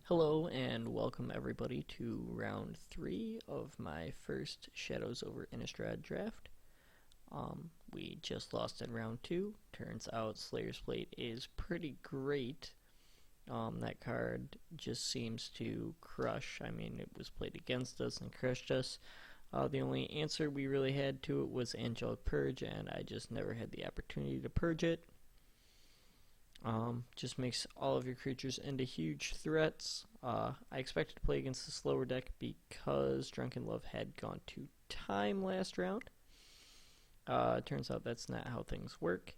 Hello and welcome everybody to round 3 of my first Shadows over Innistrad draft. We just lost in round 2. Turns out Slayer's Plate is pretty great. That card just seems to crush. I mean, it was played against us and crushed us. The only answer we really had to it was Angelic Purge, and I just never had the opportunity to purge it. Just makes all of your creatures into huge threats. I expected to play against the slower deck because Drunken Love had gone to time last round. Turns out that's not how things work.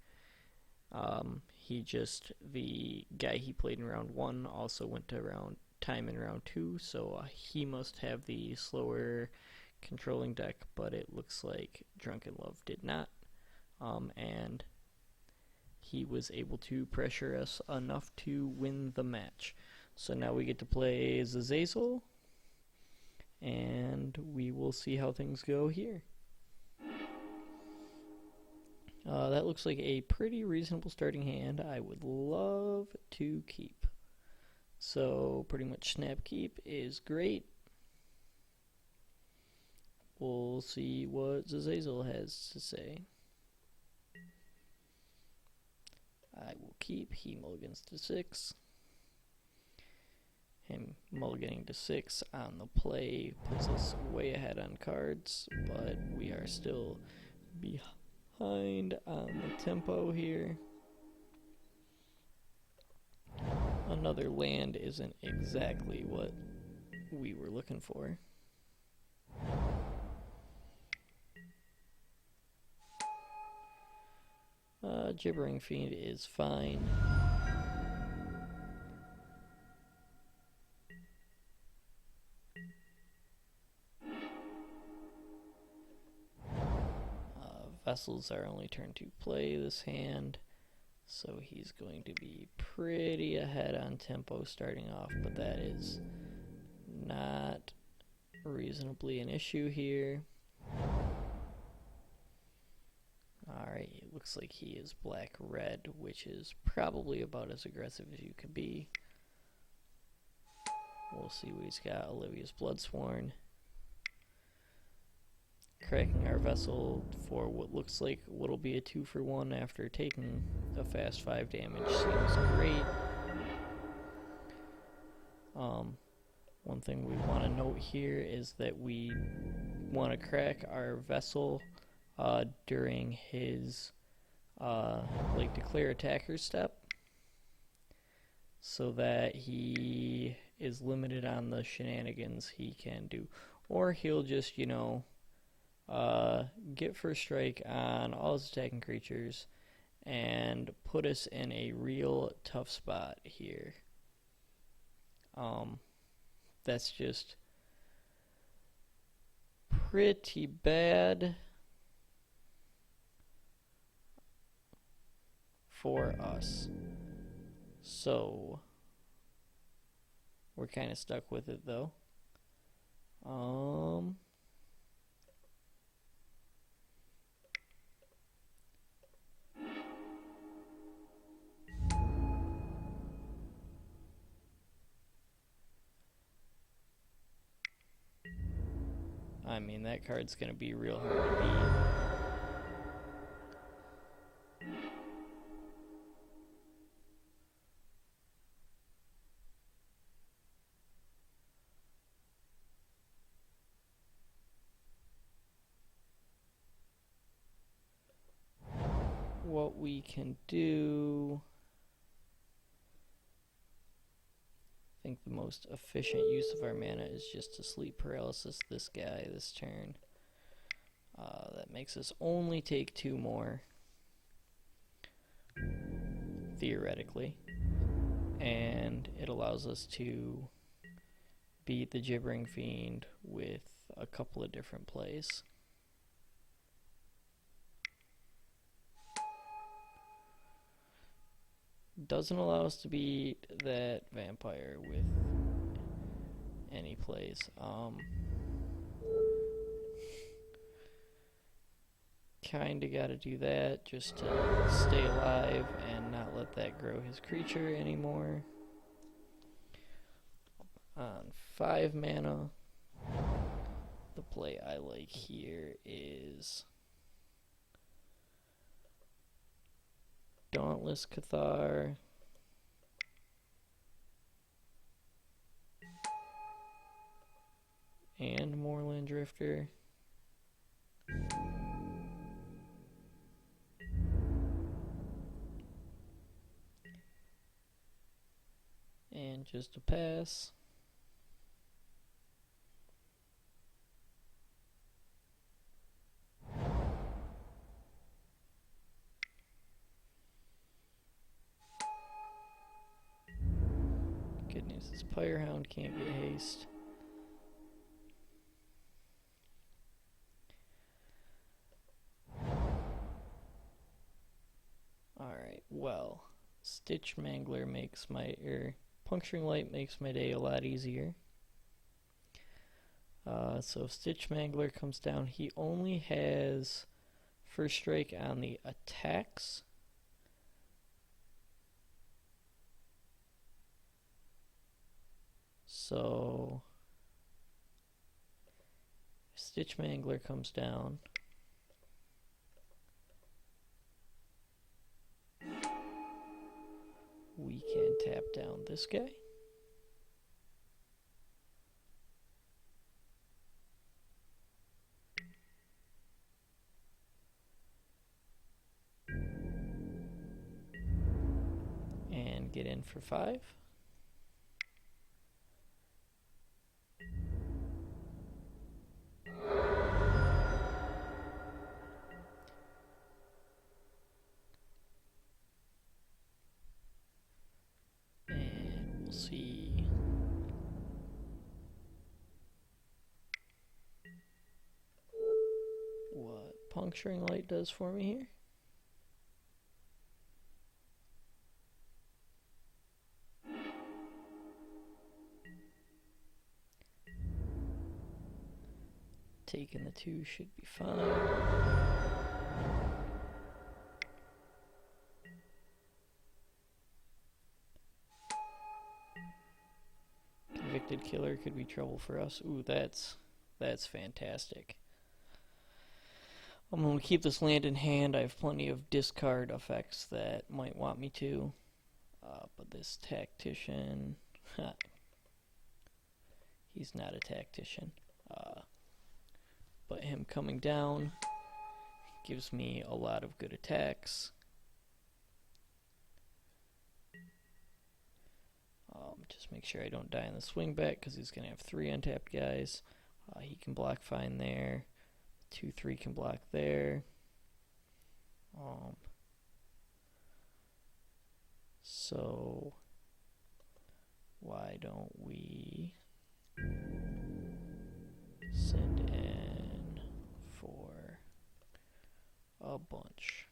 The guy he played in round 1 also went to time in round 2, so he must have the slower controlling deck, but it looks like Drunken Love did not. And he was able to pressure us enough to win the match. So now we get to play Zazazel, and we will see how things go here. That looks like a pretty reasonable starting hand. I would love to keep. So pretty much snap keep is great. We'll see what Zazazel has to say. I will keep. He mulligans to 6. Him mulliganing to 6 on the play puts us way ahead on cards, but we are still behind on the tempo here. Another land isn't exactly what we were looking for. Gibbering Fiend is fine. Vessels are only turn to play this hand, so he's going to be pretty ahead on tempo starting off, but that is not reasonably an issue here. Alright, it looks like he is black-red, which is probably about as aggressive as you could be. We'll see what he's got. Olivia's Bloodsworn. Cracking our vessel for what looks like what'll be a 2-for-1 after taking a fast 5 damage seems great. One thing we want to note here is that we want to crack our vessel during his declare attacker step, so that he is limited on the shenanigans he can do, or he'll just get first strike on all his attacking creatures and put us in a real tough spot here. That's just pretty bad for us. So we're kind of stuck with it though. I mean, that card's gonna be real hard to beat. What we can do, I think the most efficient use of our mana is just to sleep paralysis this guy this turn. That makes us only take 2 more, theoretically, and it allows us to beat the Gibbering Fiend with a couple of different plays. Doesn't allow us to beat that vampire with any plays. Kinda gotta do that just to stay alive and not let that grow his creature anymore. on 5 mana. The play I like here is Dauntless Cathar, and Moorland Drifter. And just a pass. Good news is Pyrehound can't get haste. Alright, well, Stitch Mangler makes my, Puncturing Light makes my day a lot easier. So Stitch Mangler comes down. He only has first strike on the attacks. So Stitch Mangler comes down. We can tap down this guy. And get in for 5. And we'll see what Puncturing Light does for me here. Taking the 2 should be fine. Convicted Killer could be trouble for us. Ooh, that's fantastic. I'm going to keep this land in hand. I have plenty of discard effects that might want me to. But this Tactician... he's not a Tactician. But him coming down gives me a lot of good attacks. Just make sure I don't die in the swing back because he's going to have 3 untapped guys. He can block fine there. 2-3 can block there. So why don't we send in for a bunch?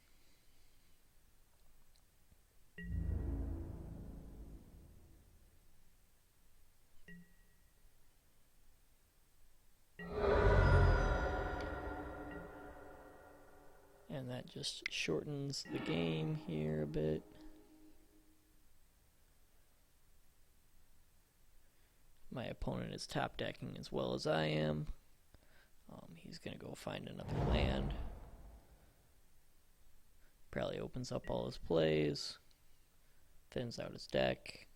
And that just shortens the game here a bit. My opponent is top decking as well as I am. He's going to go find another land. Probably opens up all his plays. Thins out his deck.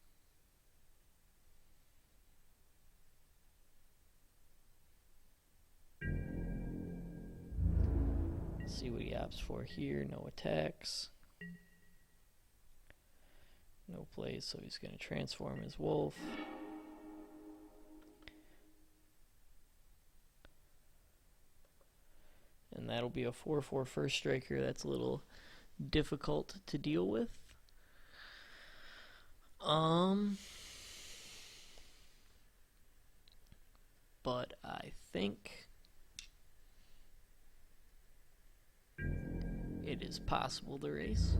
See what he opts for here. No attacks. No plays, so he's going to transform his wolf. And that'll be a 4/4 first striker. That's a little difficult to deal with. But I think it is possible to race.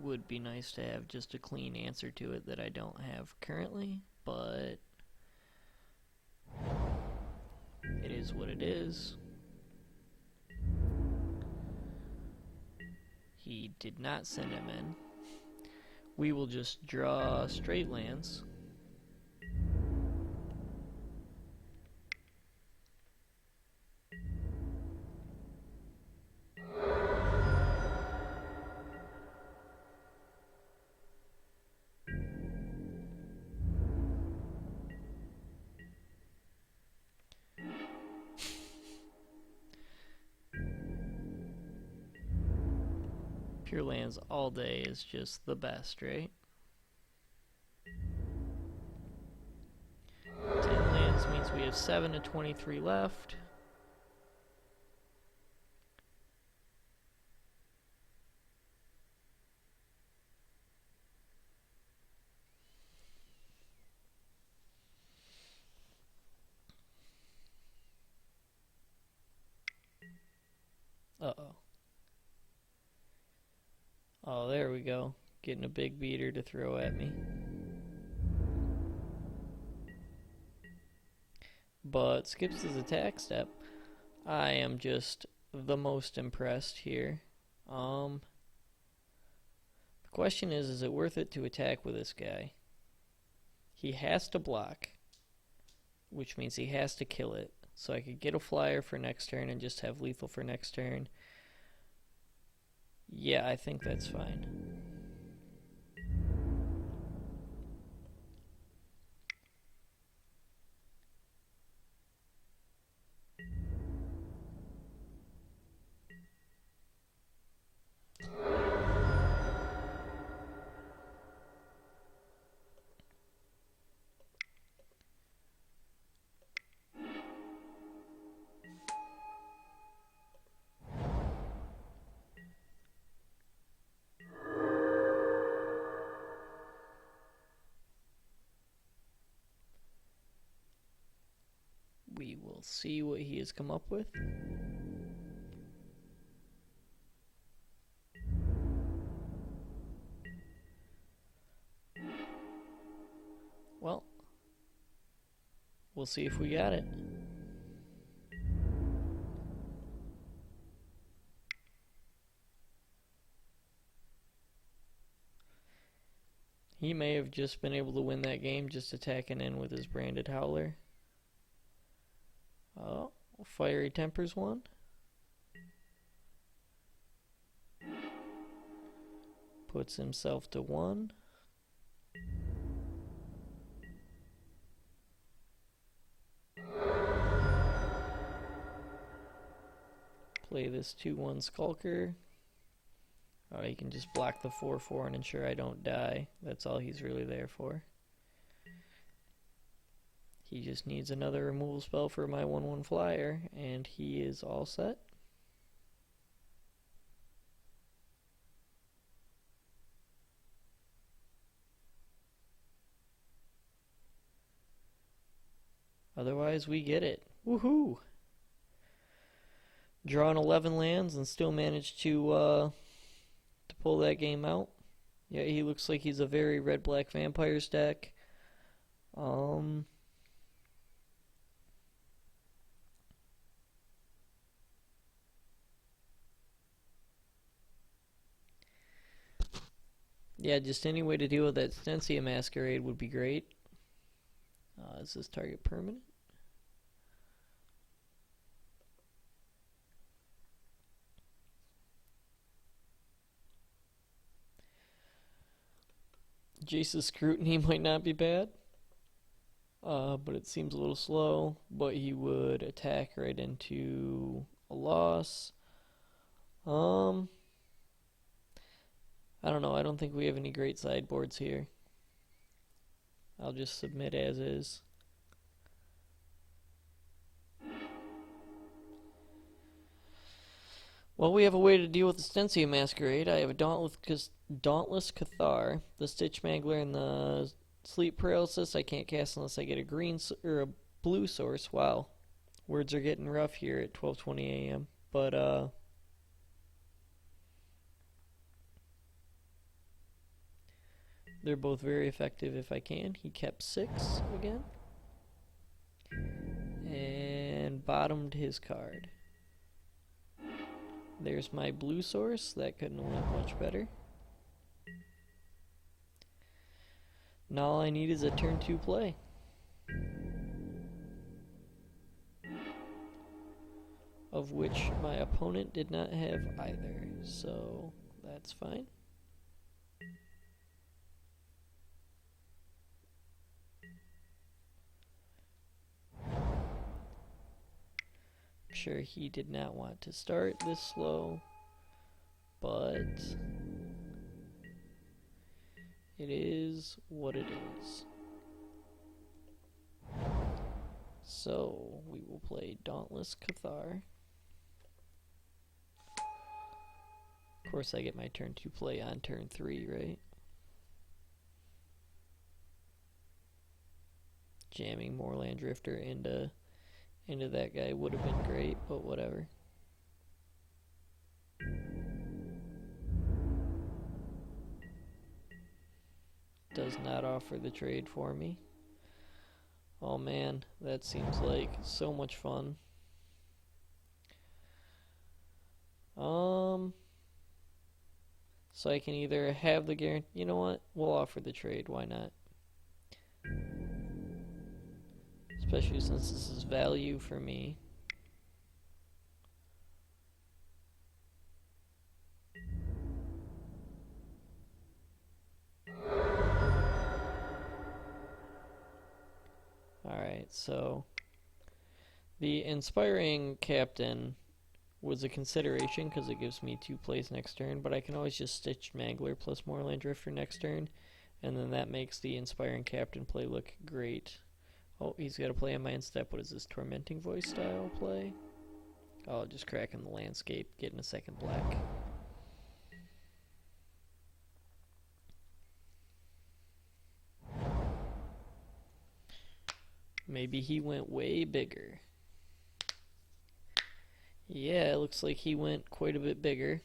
Would be nice to have just a clean answer to it that I don't have currently, but it is what it is. He did not send him in. We will just draw straight lands. Pure lands all day is just the best, right? 10 lands means we have 7 to 23 left. Uh-oh. Oh, there we go. Getting a big beater to throw at me. But skips his attack step. I am just the most impressed here. The question is it worth it to attack with this guy? He has to block, which means he has to kill it. So I could get a flyer for next turn and just have lethal for next turn. Yeah, I think that's fine. We will see what he has come up with. Well, we'll see if we got it. He may have just been able to win that game just attacking in with his branded howler. Oh, Fiery Tempers one. Puts himself to 1. Play this 2/1 Skulker. Oh, he can just block the 4/4 and ensure I don't die. That's all he's really there for. He just needs another removal spell for my 1/1 flyer, and he is all set. Otherwise, we get it. Woohoo! Drawn 11 lands and still managed to pull that game out. Yeah, he looks like he's a very red-black vampires deck. Yeah, just any way to deal with that Stensia Masquerade would be great. Is this target permanent? Jace's Scrutiny might not be bad, but it seems a little slow. But he would attack right into a loss. I don't know. I don't think we have any great sideboards here. I'll just submit as is. Well, we have a way to deal with the Stensia Masquerade. I have a Dauntless Cathar, the Stitch Mangler, and the Sleep Paralysis. I can't cast unless I get a green or a blue source. Wow, words are getting rough here at 12:20 a.m. But they're both very effective if I can. He kept 6 again, and bottomed his card. There's my blue source. That couldn't have went much better. Now all I need is a turn 2 play. Of which my opponent did not have either, so that's fine. I'm sure he did not want to start this slow, but it is what it is. So we will play Dauntless Cathar. Of course I get my turn 2 play on turn 3, right? Jamming Moorland Drifter into that guy would have been great, but whatever. Does not offer the trade for me. Oh man, that seems like so much fun. So I can either have the guarantee. You know what? We'll offer the trade. Why not? Especially since this is value for me. Alright, so the Inspiring Captain was a consideration because it gives me 2 plays next turn, but I can always just Stitch Mangler plus Moorland Drifter next turn, and then that makes the Inspiring Captain play look great. Oh, he's got to play on my end step. What is this, Tormenting Voice style play? Oh, just cracking the landscape, getting a second black. Maybe he went way bigger. Yeah, it looks like he went quite a bit bigger.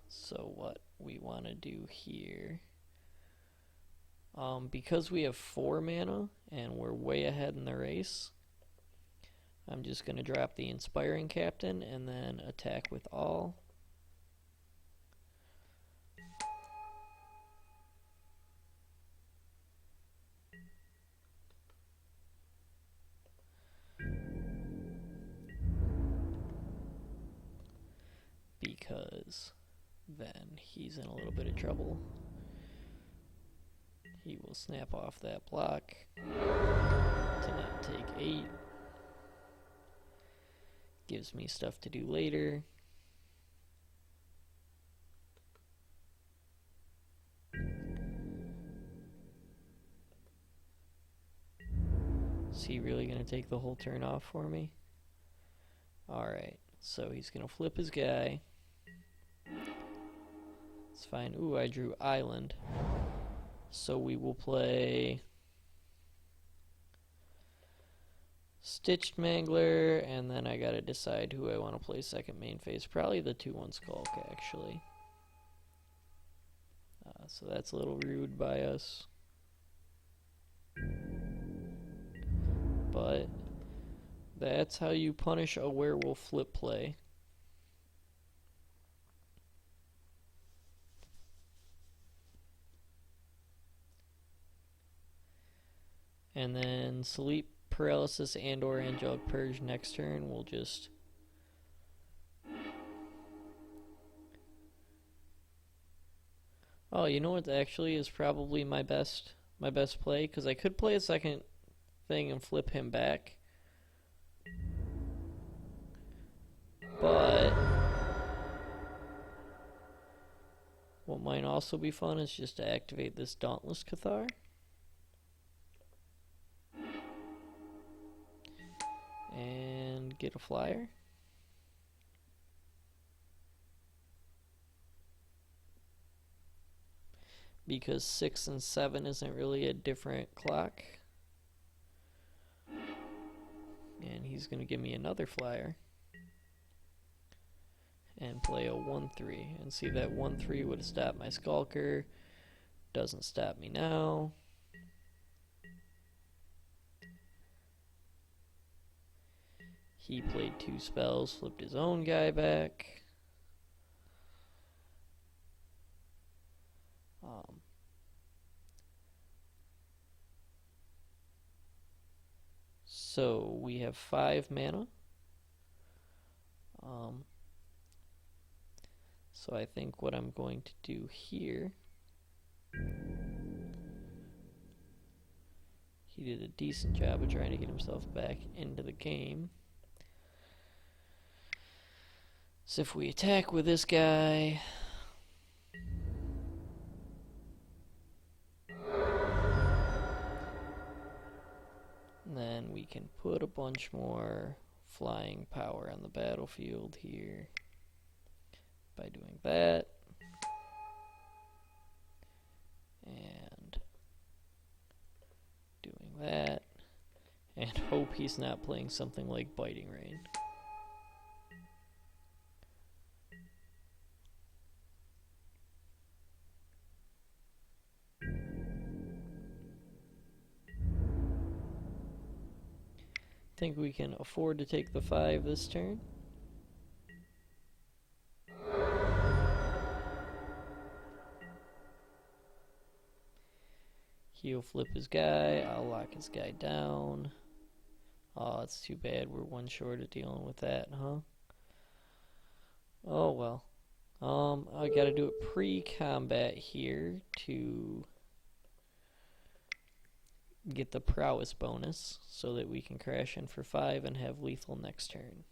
So what we want to do here, because we have 4 mana and we're way ahead in the race, I'm just going to drop the Inspiring Captain and then attack with all. Because then he's in a little bit of trouble. He will snap off that block to not take 8. Gives me stuff to do later. Is he really going to take the whole turn off for me? Alright, so he's going to flip his guy. It's fine. Ooh, I drew Island. So we will play Stitched Mangler, and then I gotta decide who I want to play second main phase. Probably the 2/1 Skulk, actually. So that's a little rude by us. But that's how you punish a werewolf flip play. And then Sleep Paralysis and or Angelic Purge next turn. We'll just oh, you know what actually is probably my best play, because I could play a second thing and flip him back. But what might also be fun is just to activate this Dauntless Cathar. And get a flyer. Because 6 and 7 isn't really a different clock. And he's going to give me another flyer. and play a 1-3. And see, that 1-3 would have stopped my Skulker. Doesn't stop me now. He played 2 spells, flipped his own guy back. So we have 5 mana. So I think what I'm going to do here, he did a decent job of trying to get himself back into the game. So if we attack with this guy, then we can put a bunch more flying power on the battlefield here by doing that. And doing that. And hope he's not playing something like Biting Rain. Think we can afford to take the 5 this turn. He'll flip his guy, I'll lock his guy down. Oh, it's too bad we're 1 short of dealing with that, huh? Oh well. I gotta do it pre-combat here to get the prowess bonus so that we can crash in for 5 and have lethal next turn.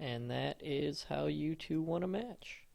And that is how you two won a match.